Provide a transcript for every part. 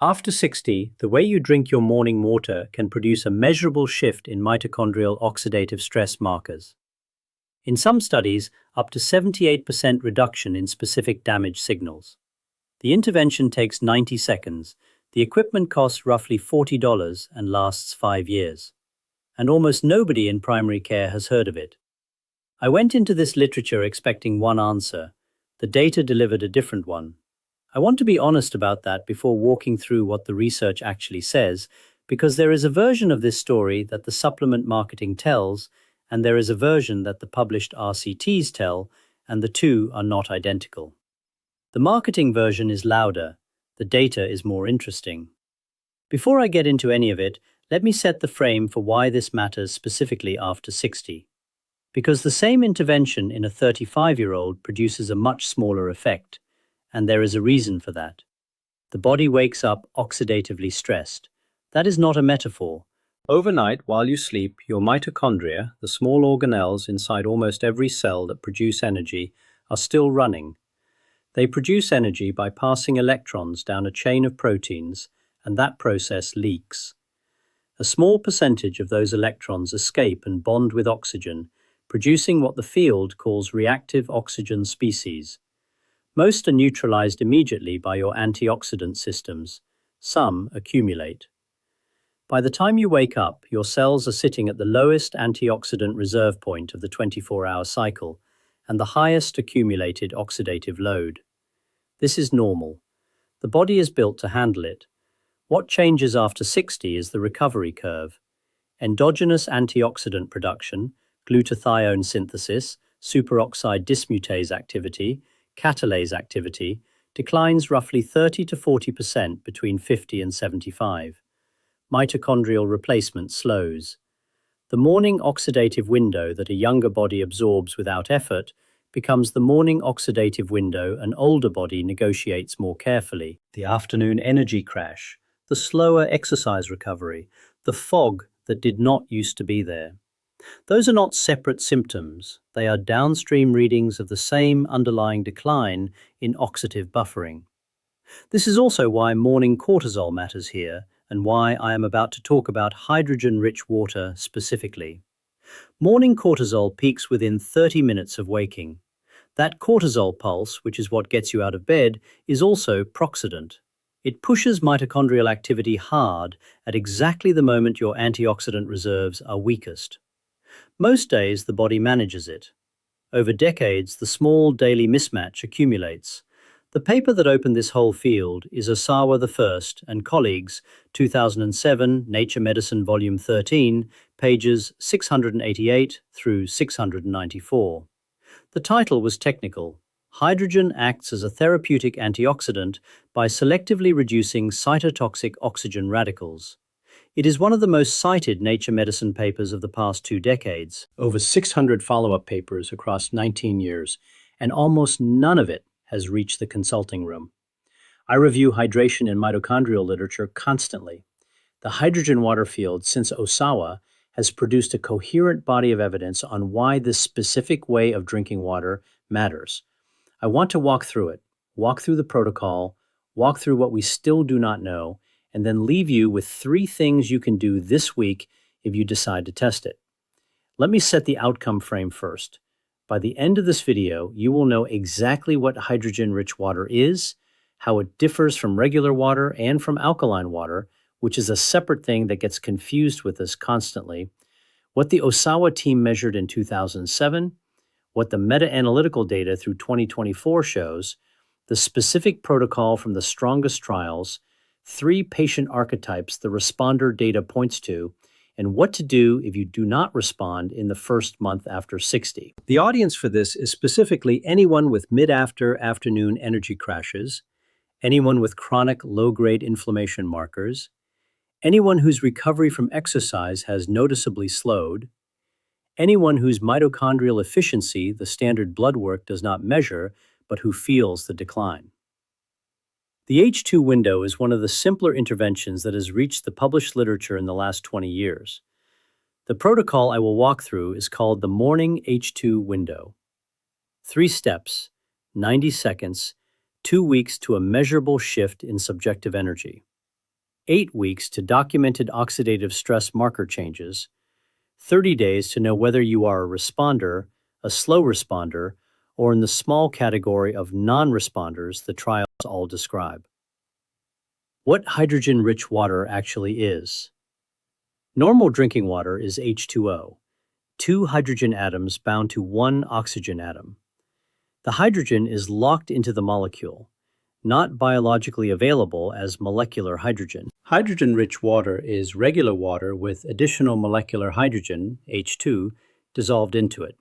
After 60, the way you drink your morning water can produce a measurable shift in mitochondrial oxidative stress markers. In some studies, up to 78% reduction in specific damage signals. The intervention takes 90 seconds. The equipment costs roughly $40 and lasts 5 years. And almost nobody in primary care has heard of it. I went into this literature expecting one answer. The data delivered a different one. I want to be honest about that before walking through what the research actually says, because there is a version of this story that the supplement marketing tells, and there is a version that the published RCTs tell, and the two are not identical. The marketing version is louder, the data is more interesting. Before I get into any of it, let me set the frame for why this matters specifically after 60. Because the same intervention in a 35-year-old produces a much smaller effect, and there is a reason for that. The body wakes up oxidatively stressed. That is not a metaphor. Overnight, while you sleep, your mitochondria, the small organelles inside almost every cell that produce energy, are still running. They produce energy by passing electrons down a chain of proteins, and that process leaks. A small percentage of those electrons escape and bond with oxygen, producing what the field calls reactive oxygen species. Most are neutralized immediately by your antioxidant systems. Some accumulate. By the time you wake up, your cells are sitting at the lowest antioxidant reserve point of the 24-hour cycle and the highest accumulated oxidative load. This is normal. The body is built to handle it. What changes after 60 is the recovery curve. Endogenous antioxidant production, glutathione synthesis, superoxide dismutase activity, catalase activity, declines roughly 30 to 40% between 50 and 75. Mitochondrial replacement slows. The morning oxidative window that a younger body absorbs without effort becomes the morning oxidative window an older body negotiates more carefully. The afternoon energy crash, the slower exercise recovery, the fog that did not used to be there. Those are not separate symptoms. They are downstream readings of the same underlying decline in oxidative buffering. This is also why morning cortisol matters here, and why I am about to talk about hydrogen-rich water specifically. Morning cortisol peaks within 30 minutes of waking. That cortisol pulse, which is what gets you out of bed, is also proxidant. It pushes mitochondrial activity hard at exactly the moment your antioxidant reserves are weakest. Most days, the body manages it. Over decades, the small daily mismatch accumulates. The paper that opened this whole field is Osawa I and colleagues, 2007, Nature Medicine Volume 13, pages 688 through 694. The title was technical. Hydrogen acts as a therapeutic antioxidant by selectively reducing cytotoxic oxygen radicals. It is one of the most cited Nature Medicine papers of the past 2 decades, over 600 follow-up papers across 19 years, and almost none of it has reached the consulting room. I review hydration and mitochondrial literature constantly. The hydrogen water field, since Osawa, has produced a coherent body of evidence on why this specific way of drinking water matters. I want to walk through it, walk through the protocol, walk through what we still do not know, and then leave you with 3 things you can do this week if you decide to test it. Let me set the outcome frame first. By the end of this video, you will know exactly what hydrogen-rich water is, how it differs from regular water and from alkaline water, which is a separate thing that gets confused with us constantly, what the Osawa team measured in 2007, what the meta-analytical data through 2024 shows, the specific protocol from the strongest trials, 3 patient archetypes the responder data points to, and what to do if you do not respond in the first month after 60. The audience for this is specifically anyone with mid-afternoon energy crashes, anyone with chronic low-grade inflammation markers, anyone whose recovery from exercise has noticeably slowed, anyone whose mitochondrial efficiency the standard blood work does not measure, but who feels the decline. The H2 window is one of the simpler interventions that has reached the published literature in the last 20 years. The protocol I will walk through is called the morning H2 window. 3 steps, 90 seconds, 2 weeks to a measurable shift in subjective energy. 8 weeks to documented oxidative stress marker changes, 30 days to know whether you are a responder, a slow responder, or in the small category of non-responders the trials all describe. What hydrogen-rich water actually is. Normal drinking water is H2O, 2 hydrogen atoms bound to 1 oxygen atom. The hydrogen is locked into the molecule, not biologically available as molecular hydrogen. Hydrogen-rich water is regular water with additional molecular hydrogen, H2, dissolved into it.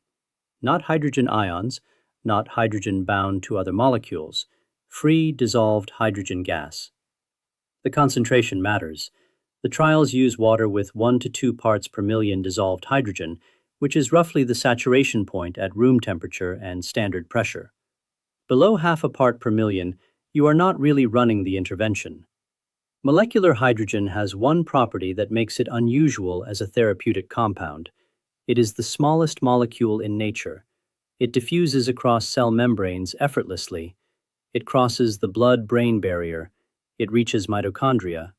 Not hydrogen ions, not hydrogen bound to other molecules, free dissolved hydrogen gas. The concentration matters. The trials use water with 1 to 2 parts per million dissolved hydrogen, which is roughly the saturation point at room temperature and standard pressure. Below half a part per million, you are not really running the intervention. Molecular hydrogen has one property that makes it unusual as a therapeutic compound. It is the smallest molecule in nature. It diffuses across cell membranes effortlessly. It crosses the blood-brain barrier. It reaches mitochondria.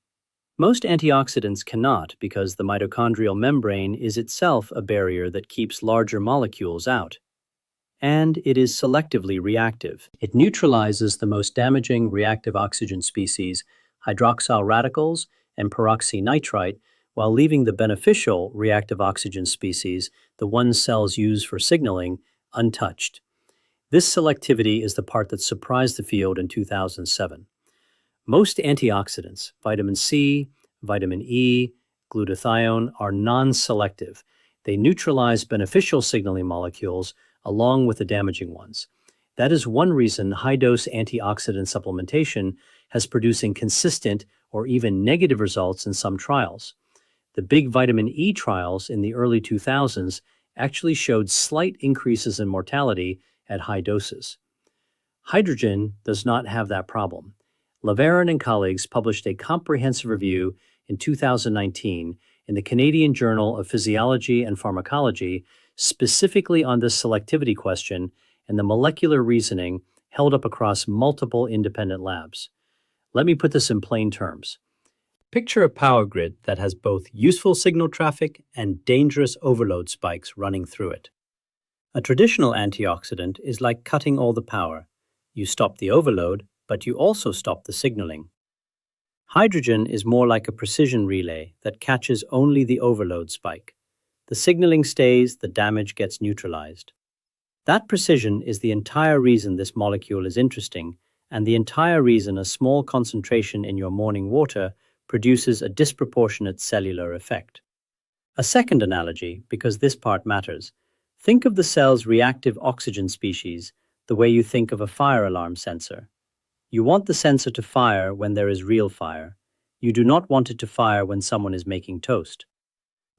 Most antioxidants cannot because the mitochondrial membrane is itself a barrier that keeps larger molecules out. And it is selectively reactive. It neutralizes the most damaging reactive oxygen species, hydroxyl radicals and peroxynitrite, while leaving the beneficial reactive oxygen species, the ones cells use for signaling, untouched. This selectivity is the part that surprised the field in 2007. Most antioxidants, vitamin C, vitamin E, glutathione, are non-selective. They neutralize beneficial signaling molecules along with the damaging ones. That is one reason high-dose antioxidant supplementation has producing consistent or even negative results in some trials. The big vitamin E trials in the early 2000s actually showed slight increases in mortality at high doses. Hydrogen does not have that problem. Laveran and colleagues published a comprehensive review in 2019 in the Canadian Journal of Physiology and Pharmacology specifically on this selectivity question and the molecular reasoning held up across multiple independent labs. Let me put this in plain terms. Picture a power grid that has both useful signal traffic and dangerous overload spikes running through it. A traditional antioxidant is like cutting all the power. You stop the overload, but you also stop the signaling. Hydrogen is more like a precision relay that catches only the overload spike. The signaling stays, the damage gets neutralized. That precision is the entire reason this molecule is interesting, and the entire reason a small concentration in your morning water produces a disproportionate cellular effect. A second analogy, because this part matters, think of the cell's reactive oxygen species the way you think of a fire alarm sensor. You want the sensor to fire when there is real fire. You do not want it to fire when someone is making toast.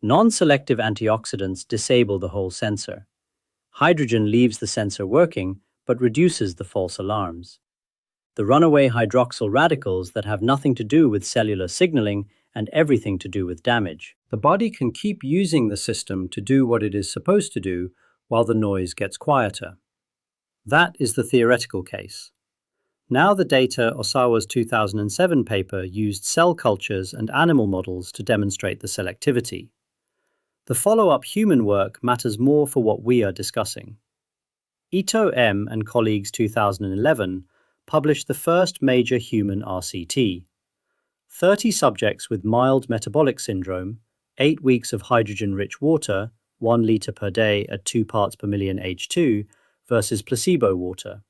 Non-selective antioxidants disable the whole sensor. Hydrogen leaves the sensor working, but reduces the false alarms. The runaway hydroxyl radicals that have nothing to do with cellular signaling and everything to do with damage. The body can keep using the system to do what it is supposed to do while the noise gets quieter. That is the theoretical case. Now the data Osawa's 2007 paper used cell cultures and animal models to demonstrate the selectivity. The follow-up human work matters more for what we are discussing. Ito M. and colleagues 2011 published the first major human RCT. 30 subjects with mild metabolic syndrome, 8 weeks of hydrogen-rich water, 1 liter per day at 2 parts per million H2 versus placebo water.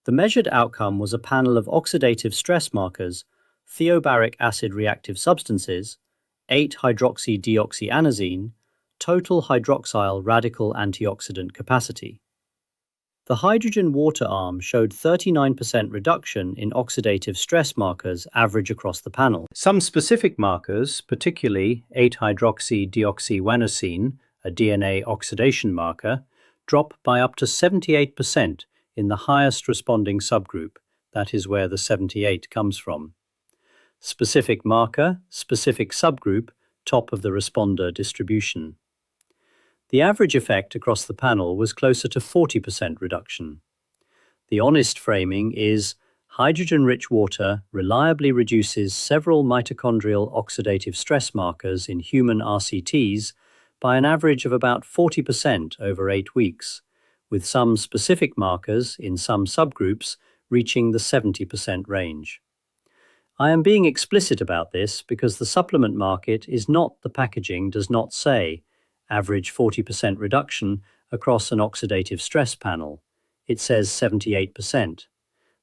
The measured outcome was a panel of oxidative stress markers, thiobaric acid reactive substances, 8-hydroxydeoxyanosine, total hydroxyl radical antioxidant capacity. The hydrogen-water arm showed 39% reduction in oxidative stress markers average across the panel. Some specific markers, particularly 8-hydroxydeoxyanosine, a DNA oxidation marker, drop by up to 78% in the highest responding subgroup. That is where the 78 comes from. Specific marker, specific subgroup, top of the responder distribution. The average effect across the panel was closer to 40% reduction. The honest framing is Hydrogen-rich water reliably reduces several mitochondrial oxidative stress markers in human RCTs by an average of about 40% over 8 weeks, with some specific markers in some subgroups reaching the 70% range. I am being explicit about this because the supplement market is not the packaging does not say average 40% reduction across an oxidative stress panel. It says 78%.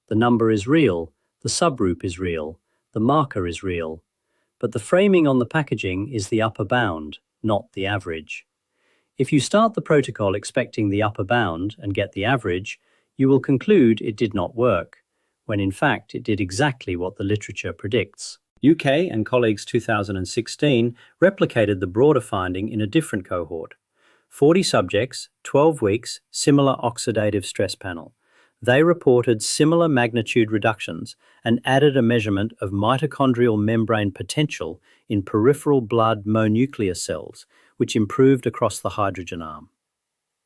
The number is real, the subgroup is real, the marker is real, but the framing on the packaging is the upper bound, not the average. If you start the protocol expecting the upper bound and get the average, you will conclude it did not work, when in fact it did exactly what the literature predicts. UK and colleagues 2016 replicated the broader finding in a different cohort. 40 subjects, 12 weeks, similar oxidative stress panel. They reported similar magnitude reductions and added a measurement of mitochondrial membrane potential in peripheral blood mononuclear cells, which improved across the hydrogen arm.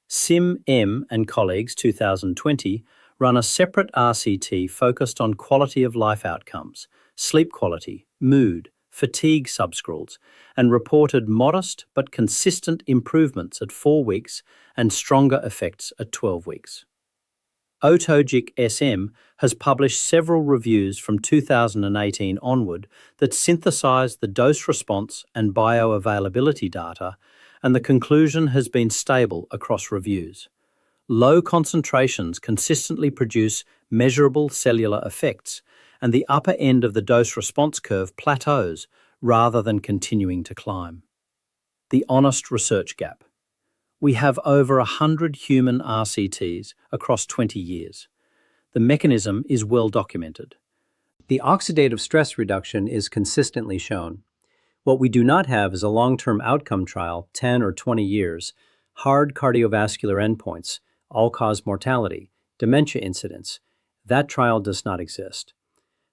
Sim M and colleagues 2020 run a separate RCT focused on quality of life outcomes, sleep quality, mood, fatigue subscores, and reported modest but consistent improvements at 4 weeks and stronger effects at 12 weeks. Otojic SM has published several reviews from 2018 onward that synthesize the dose response and bioavailability data, and the conclusion has been stable across reviews. Low concentrations consistently produce measurable cellular effects, and the upper end of the dose-response curve plateaus rather than continuing to climb. The honest research gap. We have over 100 human RCTs across 20 years. The mechanism is well documented. The oxidative stress reduction is consistently shown. What we do not have is a long-term outcome trial, 10 or 20 years, hard cardiovascular endpoints, all-cause mortality, dementia incidence. That trial does not exist.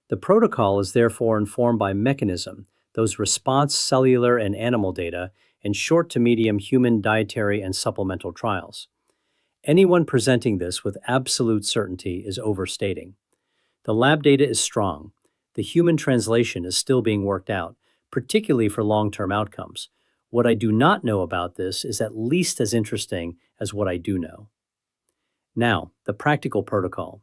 The protocol is therefore informed by mechanism, those response cellular and animal data, and short to medium human dietary and supplemental trials. Anyone presenting this with absolute certainty is overstating. The lab data is strong. The human translation is still being worked out, particularly for long-term outcomes. What I do not know about this is at least as interesting as what I do know. Now, the practical protocol.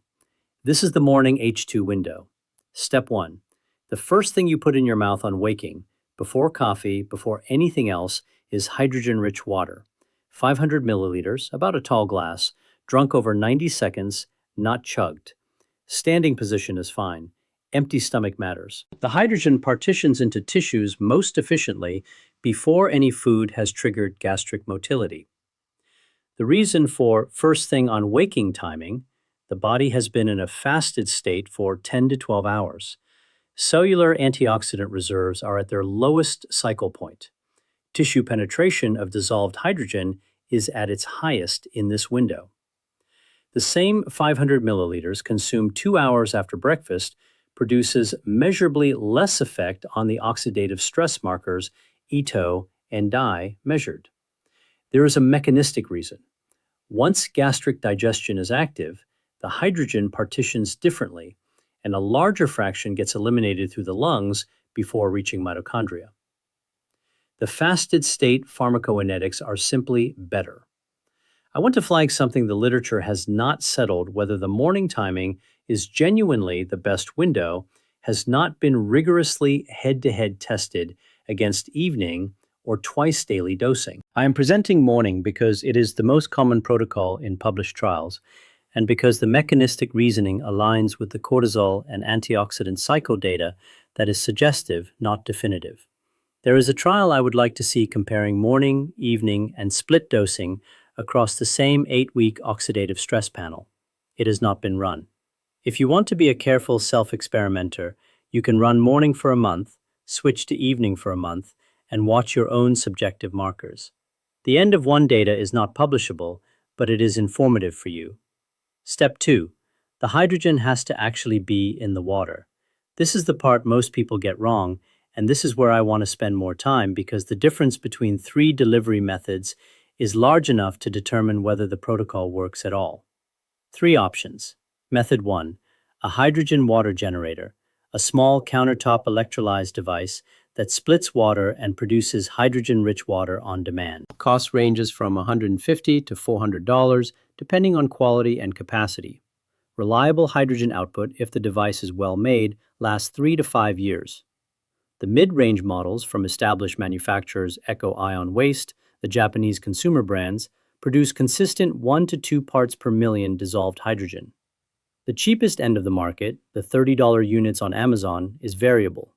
This is the morning H2 window. Step 1. The first thing you put in your mouth on waking, before coffee, before anything else, is hydrogen-rich water. 500 milliliters, about a tall glass, drunk over 90 seconds, not chugged. Standing position is fine. Empty stomach matters. The hydrogen partitions into tissues most efficiently before any food has triggered gastric motility. The reason for first thing on waking timing, the body has been in a fasted state for 10 to 12 hours. Cellular antioxidant reserves are at their lowest cycle point. Tissue penetration of dissolved hydrogen is at its highest in this window. The same 500 milliliters consumed 2 hours after breakfast produces measurably less effect on the oxidative stress markers ETO and DI measured. There is a mechanistic reason. Once gastric digestion is active, the hydrogen partitions differently, and a larger fraction gets eliminated through the lungs before reaching mitochondria. The fasted state pharmacokinetics are simply better. I want to flag something the literature has not settled whether the morning timing is genuinely the best window, has not been rigorously head-to-head tested against evening or twice daily dosing. I am presenting morning because it is the most common protocol in published trials, and because the mechanistic reasoning aligns with the cortisol and antioxidant cycle data that is suggestive, not definitive. There is a trial I would like to see comparing morning, evening, and split dosing across the same 8-week oxidative stress panel. It has not been run. If you want to be a careful self-experimenter, you can run morning for a month, switch to evening for a month, and watch your own subjective markers. The end of one data is not publishable, but it is informative for you. Step 2. The hydrogen has to actually be in the water. This is the part most people get wrong, and this is where I want to spend more time because the difference between 3 delivery methods is large enough to determine whether the protocol works at all. 3 options. Method 1. A hydrogen water generator, a small countertop electrolyzed device that splits water and produces hydrogen-rich water on demand. Cost ranges from $150 to $400, depending on quality and capacity. Reliable hydrogen output, if the device is well made, lasts 3 to 5 years. The mid-range models from established manufacturers Eco Ion Waste, the Japanese consumer brands, produce consistent 1 to 2 parts per million dissolved hydrogen. The cheapest end of the market, the $30 units on Amazon, is variable.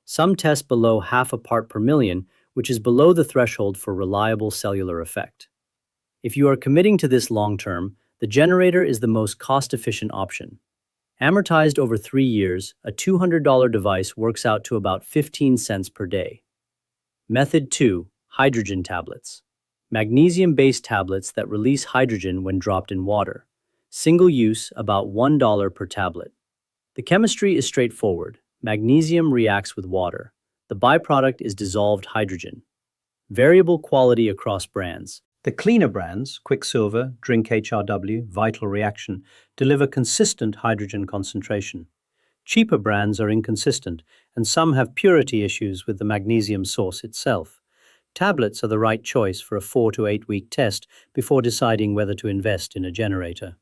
Some test below half a part per million, which is below the threshold for reliable cellular effect. If you are committing to this long-term, the generator is the most cost-efficient option. Amortized over 3 years, a $200 device works out to about 15 cents per day. Method 2. Hydrogen tablets. Magnesium-based tablets that release hydrogen when dropped in water. Single use, about $1 per tablet. The chemistry is straightforward. Magnesium reacts with water. The byproduct is dissolved hydrogen. Variable quality across brands. The cleaner brands, Quicksilver, Drink HRW, Vital Reaction, deliver consistent hydrogen concentration. Cheaper brands are inconsistent, and some have purity issues with the magnesium source itself. Tablets are the right choice for a 4 to 8 week test before deciding whether to invest in a generator.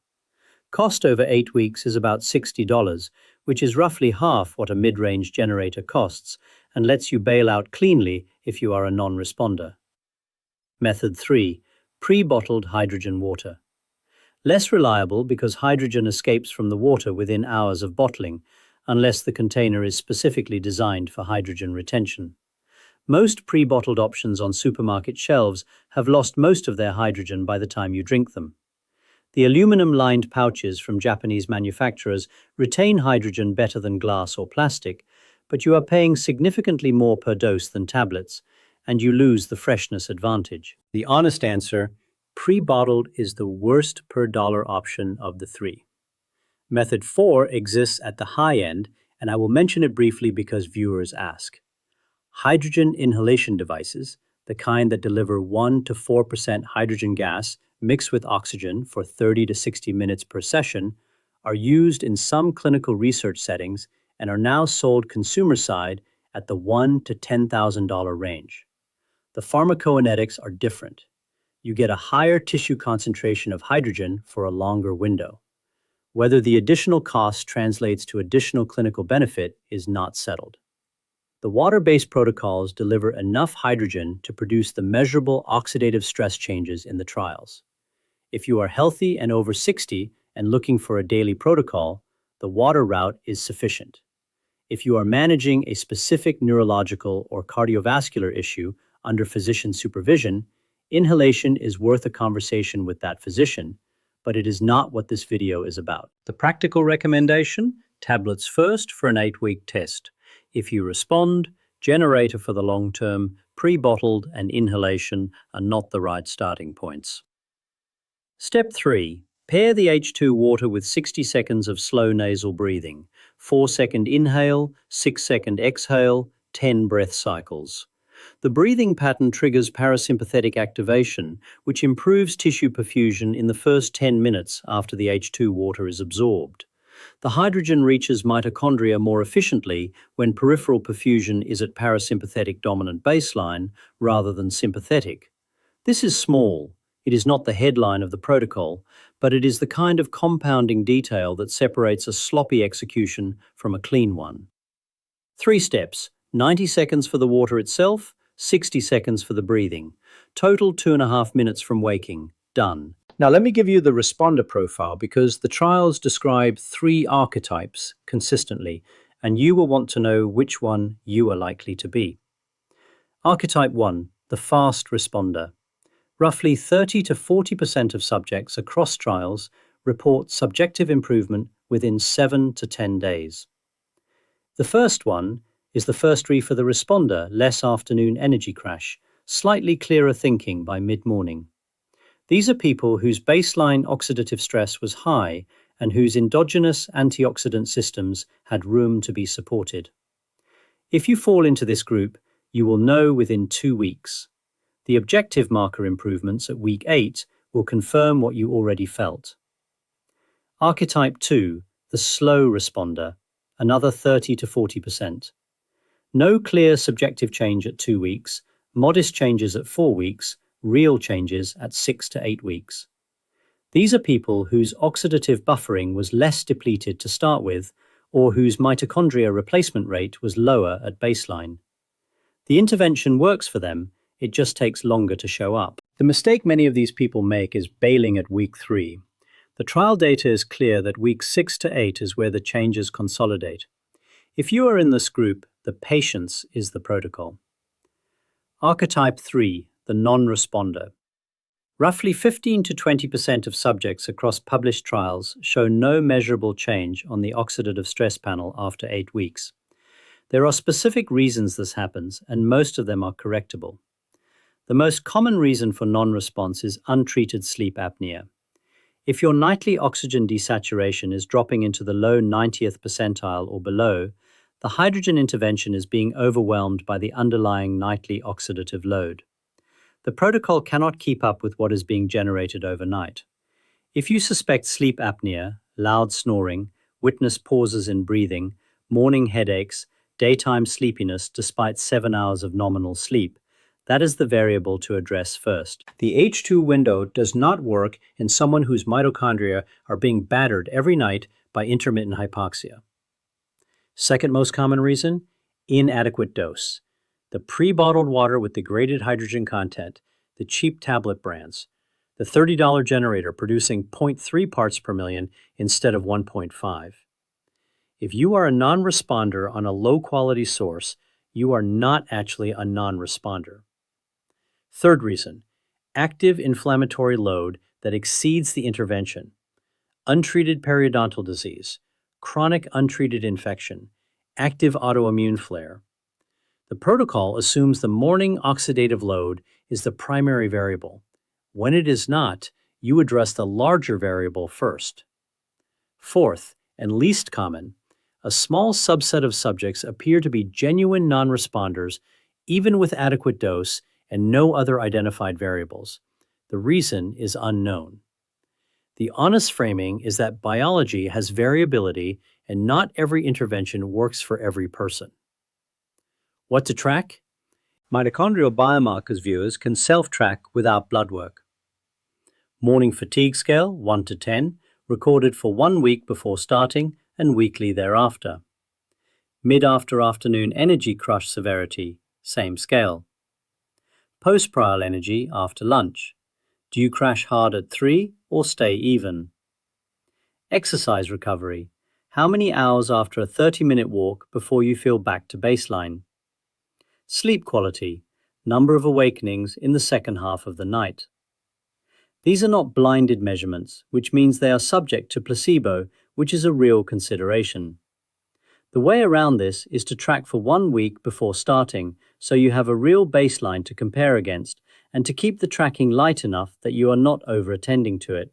Cost over 8 weeks is about $60, which is roughly half what a mid-range generator costs and lets you bail out cleanly if you are a non-responder. Method 3. Pre-bottled hydrogen water. Less reliable because hydrogen escapes from the water within hours of bottling, unless the container is specifically designed for hydrogen retention. Most pre-bottled options on supermarket shelves have lost most of their hydrogen by the time you drink them. The aluminum-lined pouches from Japanese manufacturers retain hydrogen better than glass or plastic, but you are paying significantly more per dose than tablets, and you lose the freshness advantage. The honest answer, pre-bottled is the worst per dollar option of the three. Method 4 exists at the high end, and I will mention it briefly because viewers ask. Hydrogen inhalation devices, the kind that deliver 1 to 4% hydrogen gas mixed with oxygen for 30 to 60 minutes per session, are used in some clinical research settings and are now sold consumer side at the $1,000 to $10,000 range. The pharmacokinetics are different. You get a higher tissue concentration of hydrogen for a longer window. Whether the additional cost translates to additional clinical benefit is not settled. The water-based protocols deliver enough hydrogen to produce the measurable oxidative stress changes in the trials. If you are healthy and over 60 and looking for a daily protocol, the water route is sufficient. If you are managing a specific neurological or cardiovascular issue under physician supervision, inhalation is worth a conversation with that physician, but it is not what this video is about. The practical recommendation: tablets first for an 8-week test. If you respond, generator for the long term, pre-bottled and inhalation are not the right starting points. Step 3. Pair the H2 water with 60 seconds of slow nasal breathing, 4-second inhale, 6-second exhale, 10 breath cycles. The breathing pattern triggers parasympathetic activation, which improves tissue perfusion in the first 10 minutes after the H2 water is absorbed. The hydrogen reaches mitochondria more efficiently when peripheral perfusion is at parasympathetic dominant baseline rather than sympathetic. This is small. It is not the headline of the protocol, but it is the kind of compounding detail that separates a sloppy execution from a clean one. 3 steps: 90 seconds for the water itself, 60 seconds for the breathing. Total 2.5 minutes from waking. Done. Now let me give you the responder profile because the trials describe 3 archetypes consistently, and you will want to know which one you are likely to be. Archetype 1, the fast responder. Roughly 30 to 40% of subjects across trials report subjective improvement within 7 to 10 days. The first one is the first re for the responder, less afternoon energy crash, slightly clearer thinking by mid-morning. These are people whose baseline oxidative stress was high and whose endogenous antioxidant systems had room to be supported. If you fall into this group, you will know within 2 weeks. The objective marker improvements at week 8 will confirm what you already felt. Archetype 2, The slow responder, another 30 to 40%. No clear subjective change at 2 weeks, modest changes at 4 weeks, real changes at 6 to 8 weeks. These are people whose oxidative buffering was less depleted to start with, or whose mitochondria replacement rate was lower at baseline. The intervention works for them, it just takes longer to show up. The mistake many of these people make is bailing at week 3. The trial data is clear that week 6 to 8 is where the changes consolidate. If you are in this group, the patience is the protocol. Archetype 3, the non-responder. Roughly 15 to 20% of subjects across published trials show no measurable change on the oxidative stress panel after 8 weeks. There are specific reasons this happens, and most of them are correctable. The most common reason for non-response is untreated sleep apnea. If your nightly oxygen desaturation is dropping into the low 90th percentile or below, the hydrogen intervention is being overwhelmed by the underlying nightly oxidative load. The protocol cannot keep up with what is being generated overnight. If you suspect sleep apnea, loud snoring, witness pauses in breathing, morning headaches, daytime sleepiness despite 7 hours of nominal sleep, that is the variable to address first. The H2 window does not work in someone whose mitochondria are being battered every night by intermittent hypoxia. Second most common reason, inadequate dose. The pre-bottled water with degraded hydrogen content, the cheap tablet brands, the $30 generator producing 0.3 parts per million instead of 1.5. If you are a non-responder on a low-quality source, you are not actually a non-responder. Third reason, active inflammatory load that exceeds the intervention, untreated periodontal disease, chronic untreated infection, active autoimmune flare. The protocol assumes the morning oxidative load is the primary variable. When it is not, you address the larger variable first. Fourth, and least common, a small subset of subjects appear to be genuine non-responders even with adequate dose and no other identified variables. The reason is unknown. The honest framing is that biology has variability and not every intervention works for every person. What to track? Mitochondrial biomarkers viewers can self-track without blood work. Morning fatigue scale, 1 to 10, recorded for 1 week before starting and weekly thereafter. Mid-afternoon energy crush severity, same scale. Post-pral energy after lunch. Do you crash hard at 3 or stay even? Exercise recovery. How many hours after a 30-minute walk before you feel back to baseline? Sleep quality, number of awakenings in the second half of the night. These are not blinded measurements, which means they are subject to placebo, which is a real consideration. The way around this is to track for 1 week before starting, so you have a real baseline to compare against, and to keep the tracking light enough that you are not over-attending to it.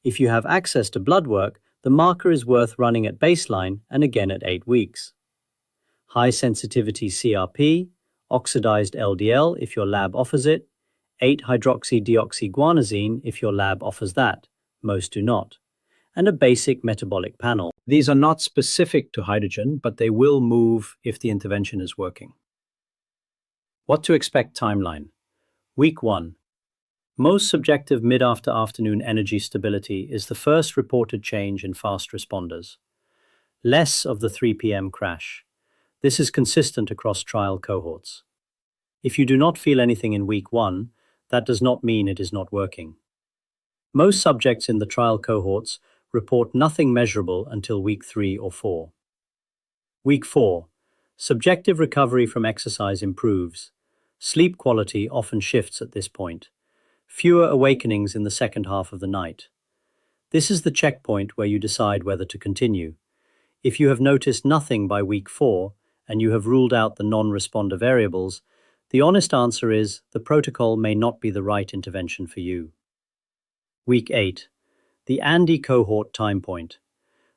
If you have access to blood work, the marker is worth running at baseline and again at 8 weeks. High-sensitivity CRP, oxidized LDL if your lab offers it, 8-hydroxydeoxyguanosine if your lab offers that, most do not, and a basic metabolic panel. These are not specific to hydrogen, but they will move if the intervention is working. What to expect timeline? Week 1. Most subjective mid-afternoon energy stability is the first reported change in fast responders. Less of the 3 p.m. crash. This is consistent across trial cohorts. If you do not feel anything in week 1, that does not mean it is not working. Most subjects in the trial cohorts report nothing measurable until week 3 or 4. Week 4. Subjective recovery from exercise improves. Sleep quality often shifts at this point. Fewer awakenings in the second half of the night. This is the checkpoint where you decide whether to continue. If you have noticed nothing by week 4, and you have ruled out the non-responder variables, the honest answer is the protocol may not be the right intervention for you. Week 8. The Andy cohort time point.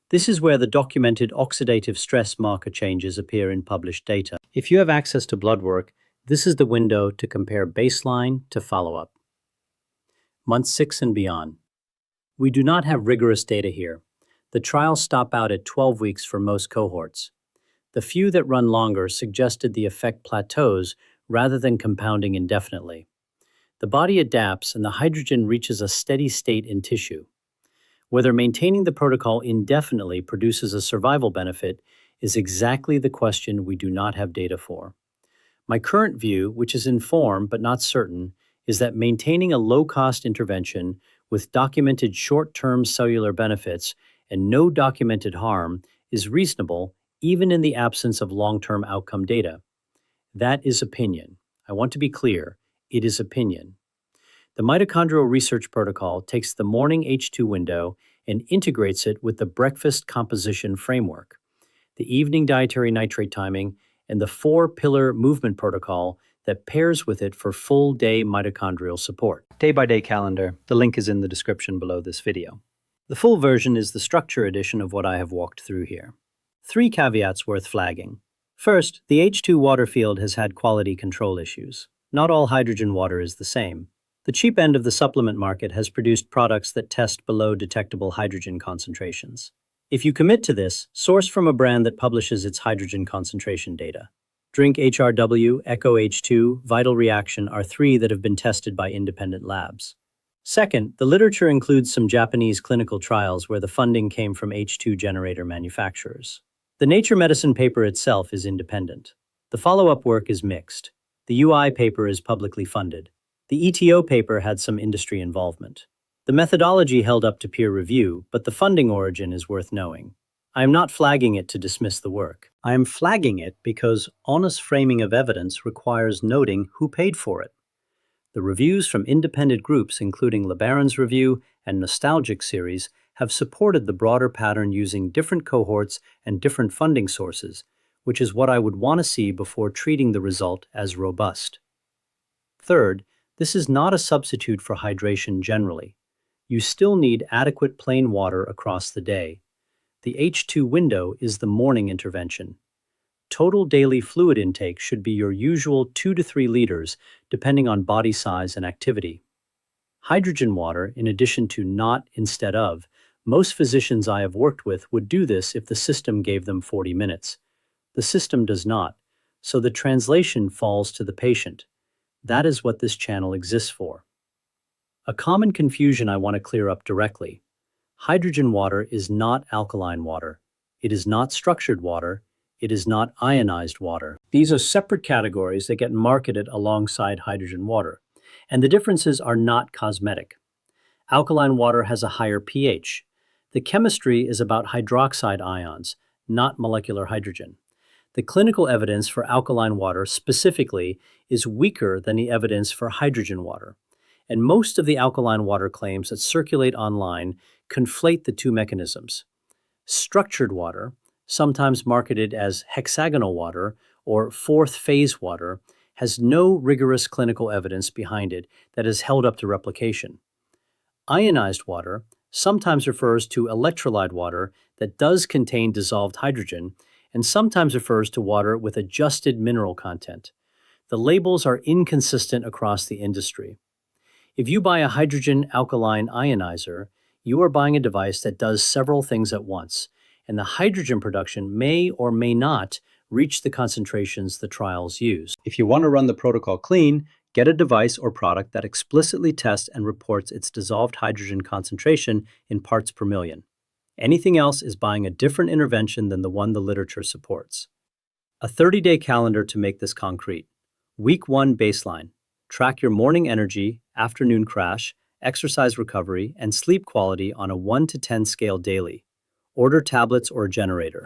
This is where the documented oxidative stress marker changes appear in published data. If you have access to blood work, this is the window to compare baseline to follow-up. Month 6 and beyond. We do not have rigorous data here. The trials stop out at 12 weeks for most cohorts. The few that run longer suggested the effect plateaus rather than compounding indefinitely. The body adapts and the hydrogen reaches a steady state in tissue. Whether maintaining the protocol indefinitely produces a survival benefit is exactly the question we do not have data for. My current view, which is informed but not certain, is that maintaining a low-cost intervention with documented short-term cellular benefits and no documented harm is reasonable even in the absence of long-term outcome data. That is opinion. I want to be clear, it is opinion. The mitochondrial research protocol takes the morning H2 window and integrates it with the breakfast composition framework, the evening dietary nitrate timing, and the 4-pillar movement protocol that pairs with it for full-day mitochondrial support. Day-by-day calendar. The link is in the description below this video. The full version is the structure edition of what I have walked through here. 3 caveats worth flagging. First, the H2 water field has had quality control issues. Not all hydrogen water is the same. The cheap end of the supplement market has produced products that test below detectable hydrogen concentrations. If you commit to this, source from a brand that publishes its hydrogen concentration data. Drink HRW, Echo H2, Vital Reaction are 3 that have been tested by independent labs. Second, the literature includes some Japanese clinical trials where the funding came from H2 generator manufacturers. The Nature Medicine paper itself is independent. The follow-up work is mixed. The UI paper is publicly funded. The ETO paper had some industry involvement. The methodology held up to peer review, but the funding origin is worth knowing. I am not flagging it to dismiss the work. I am flagging it because honest framing of evidence requires noting who paid for it. The reviews from independent groups, including LeBaron's review and Nostalgic series, have supported the broader pattern using different cohorts and different funding sources, which is what I would want to see before treating the result as robust. Third, this is not a substitute for hydration generally. You still need adequate plain water across the day. The H2 window is the morning intervention. Total daily fluid intake should be your usual 2 to 3 liters, depending on body size and activity. Hydrogen water, in addition to not instead of, most physicians I have worked with would do this if the system gave them 40 minutes. The system does not, so the translation falls to the patient. That is what this channel exists for. A common confusion I want to clear up directly. Hydrogen water is not alkaline water. It is not structured water. It is not ionized water. These are separate categories that get marketed alongside hydrogen water, and the differences are not cosmetic. Alkaline water has a higher pH. The chemistry is about hydroxide ions, not molecular hydrogen. The clinical evidence for alkaline water specifically is weaker than the evidence for hydrogen water, and most of the alkaline water claims that circulate online conflate the two mechanisms. Structured water, sometimes marketed as hexagonal water or fourth phase water, has no rigorous clinical evidence behind it that is held up to replication. Ionized water sometimes refers to electrolyte water that does contain dissolved hydrogen and sometimes refers to water with adjusted mineral content. The labels are inconsistent across the industry. If you buy a hydrogen alkaline ionizer, you are buying a device that does several things at once, and the hydrogen production may or may not reach the concentrations the trials use. If you want to run the protocol clean, get a device or product that explicitly tests and reports its dissolved hydrogen concentration in parts per million. Anything else is buying a different intervention than the one the literature supports. A 30-day calendar to make this concrete. Week 1 baseline. Track your morning energy, afternoon crash, exercise recovery, and sleep quality on a 1 to 10 scale daily. Order tablets or a generator.